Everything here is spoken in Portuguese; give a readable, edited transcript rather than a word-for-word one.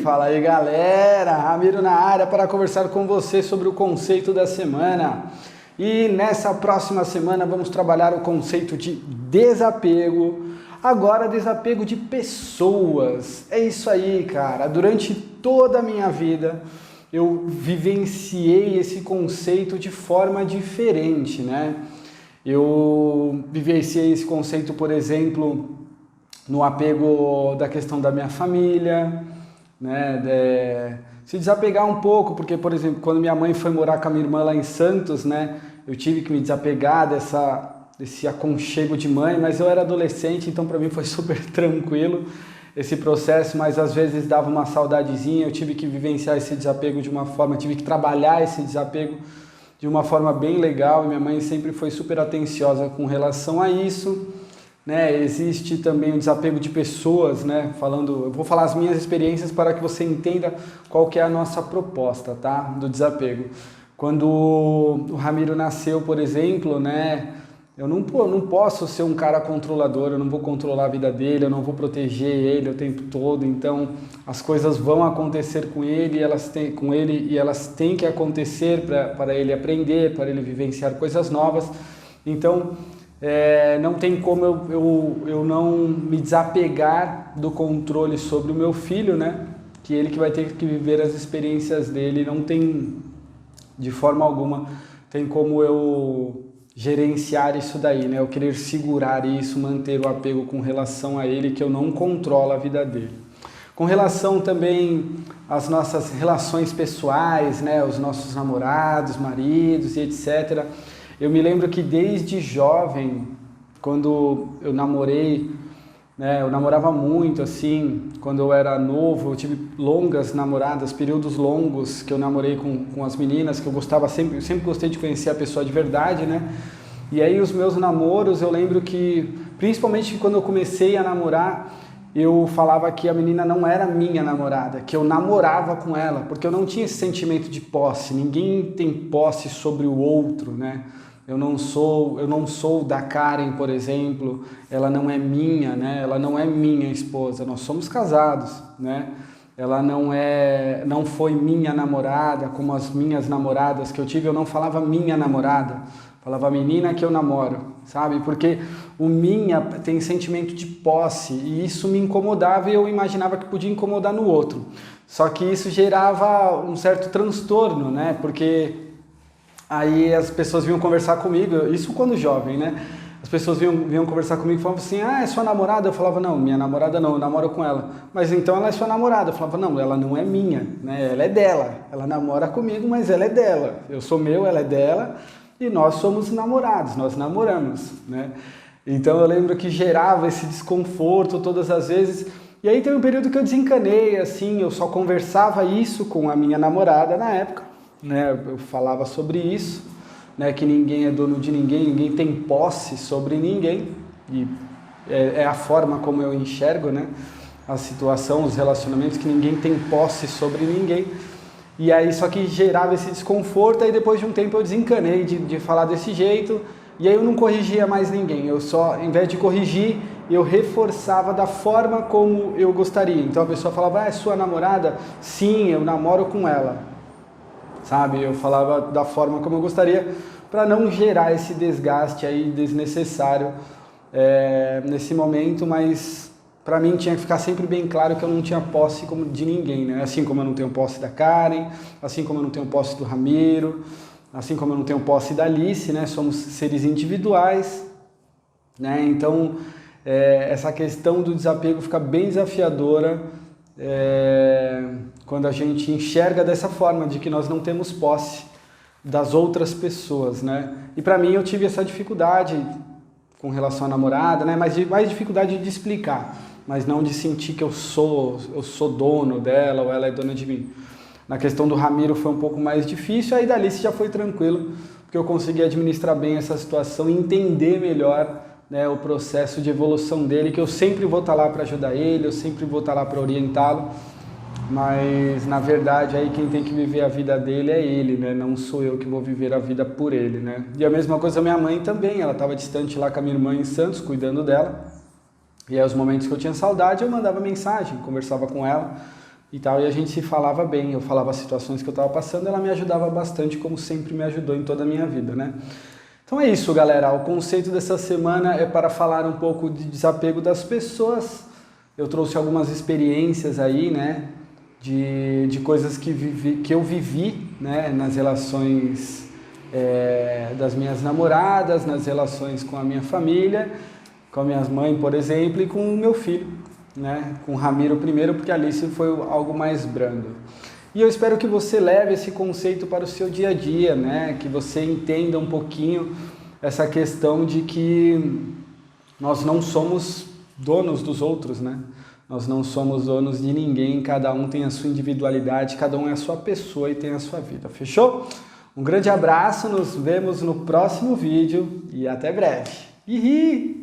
Fala aí galera, Ramiro na área para conversar com você sobre o conceito da semana. E nessa próxima semana vamos trabalhar o conceito de desapego, agora desapego de pessoas. É isso aí, cara, durante toda a minha vida eu vivenciei esse conceito de forma diferente, né? Eu vivenciei esse conceito, por exemplo, no apego da questão da minha família, né, se desapegar um pouco, porque, por exemplo, quando minha mãe foi morar com a minha irmã lá em Santos, né, eu tive que me desapegar desse aconchego de mãe, mas eu era adolescente, então para mim foi super tranquilo esse processo, mas às vezes dava uma saudadezinha, eu tive que vivenciar esse desapego de uma forma, tive que trabalhar esse desapego de uma forma bem legal, e minha mãe sempre foi super atenciosa com relação a isso. Né, existe também o desapego de pessoas, né? Eu vou falar as minhas experiências para que você entenda qual que é a nossa proposta, tá? Do desapego. Quando o Ramiro nasceu, por exemplo, né? Eu não posso ser um cara controlador, eu não vou controlar a vida dele, eu não vou proteger ele o tempo todo, então as coisas vão acontecer com ele, e elas têm que acontecer para ele aprender, para ele vivenciar coisas novas. Então, não tem como eu não me desapegar do controle sobre o meu filho, né? Que ele que vai ter que viver as experiências dele, não tem, de forma alguma, tem como eu gerenciar isso daí, né? Eu querer segurar isso, manter o apego com relação a ele, que eu não controlo a vida dele. Com relação também às nossas relações pessoais, né? Os nossos namorados, maridos e etc., eu me lembro que desde jovem, quando eu namorei, né, eu namorava muito, assim, quando eu era novo, eu tive longas namoradas, períodos longos que eu namorei com as meninas, que eu gostava sempre, eu sempre gostei de conhecer a pessoa de verdade, né? E aí os meus namoros, eu lembro que, principalmente quando eu comecei a namorar, eu falava que a menina não era minha namorada, que eu namorava com ela, porque eu não tinha esse sentimento de posse, ninguém tem posse sobre o outro, né? Eu não sou da Karen, por exemplo, ela não é minha, né? Ela não é minha esposa, nós somos casados, né? Ela não foi minha namorada, como as minhas namoradas que eu tive, eu não falava minha namorada, falava menina que eu namoro, sabe? Porque o minha tem sentimento de posse e isso me incomodava e eu imaginava que podia incomodar no outro. Só que isso gerava um certo transtorno, né? Porque aí as pessoas vinham conversar comigo, isso quando jovem, né? As pessoas vinham conversar comigo e falavam assim, é sua namorada? Eu falava, não, minha namorada não, eu namoro com ela. Mas então ela é sua namorada? Eu falava, não, ela não é minha, né? Ela é dela. Ela namora comigo, mas ela é dela. Eu sou meu, ela é dela e nós somos namorados, nós namoramos, né? Então eu lembro que gerava esse desconforto todas as vezes. E aí teve um período que eu desencanei, assim, eu só conversava isso com a minha namorada na época. Né, eu falava sobre isso, né, que ninguém é dono de ninguém, ninguém tem posse sobre ninguém, e é a forma como eu enxergo, né, a situação, os relacionamentos, que ninguém tem posse sobre ninguém, e aí só que gerava esse desconforto, aí depois de um tempo eu desencanei de falar desse jeito, e aí eu não corrigia mais ninguém, eu só, em vez de corrigir, eu reforçava da forma como eu gostaria. Então a pessoa falava, é sua namorada? Sim, eu namoro com ela. Sabe, eu falava da forma como eu gostaria para não gerar esse desgaste aí desnecessário nesse momento, mas para mim tinha que ficar sempre bem claro que eu não tinha posse de ninguém, né? Assim como eu não tenho posse da Karen, assim como eu não tenho posse do Ramiro, assim como eu não tenho posse da Alice, né? Somos seres individuais, né? Então essa questão do desapego fica bem desafiadora quando a gente enxerga dessa forma, de que nós não temos posse das outras pessoas, né? E para mim eu tive essa dificuldade com relação à namorada, né? Mais dificuldade de explicar, mas não de sentir que eu sou dono dela ou ela é dona de mim. Na questão do Ramiro foi um pouco mais difícil, aí da Alice já foi tranquilo, porque eu consegui administrar bem essa situação e entender melhor, né, o processo de evolução dele, que eu sempre vou estar lá para ajudar ele, eu sempre vou estar lá para orientá-lo, mas na verdade aí quem tem que viver a vida dele é ele, né? Não sou eu que vou viver a vida por ele, né? E a mesma coisa minha mãe também, ela estava distante lá com a minha irmã em Santos, cuidando dela, E aí os momentos que eu tinha saudade, eu mandava mensagem, conversava com ela e tal, e a gente se falava bem. Eu falava as situações que eu estava passando, ela me ajudava bastante, como sempre me ajudou em toda a minha vida, né? Então é isso, galera. O conceito dessa semana é para falar um pouco de desapego das pessoas. Eu trouxe algumas experiências aí, né? De coisas que eu vivi, né? Nas relações das minhas namoradas, nas relações com a minha família, com a minha mãe, por exemplo, e com o meu filho, né? Com o Ramiro primeiro, porque a Alice foi algo mais brando. E eu espero que você leve esse conceito para o seu dia a dia, né? Que você entenda um pouquinho essa questão de que nós não somos donos dos outros, né? Nós não somos donos de ninguém, cada um tem a sua individualidade, cada um é a sua pessoa e tem a sua vida, fechou? Um grande abraço, nos vemos no próximo vídeo e até breve. Ihi!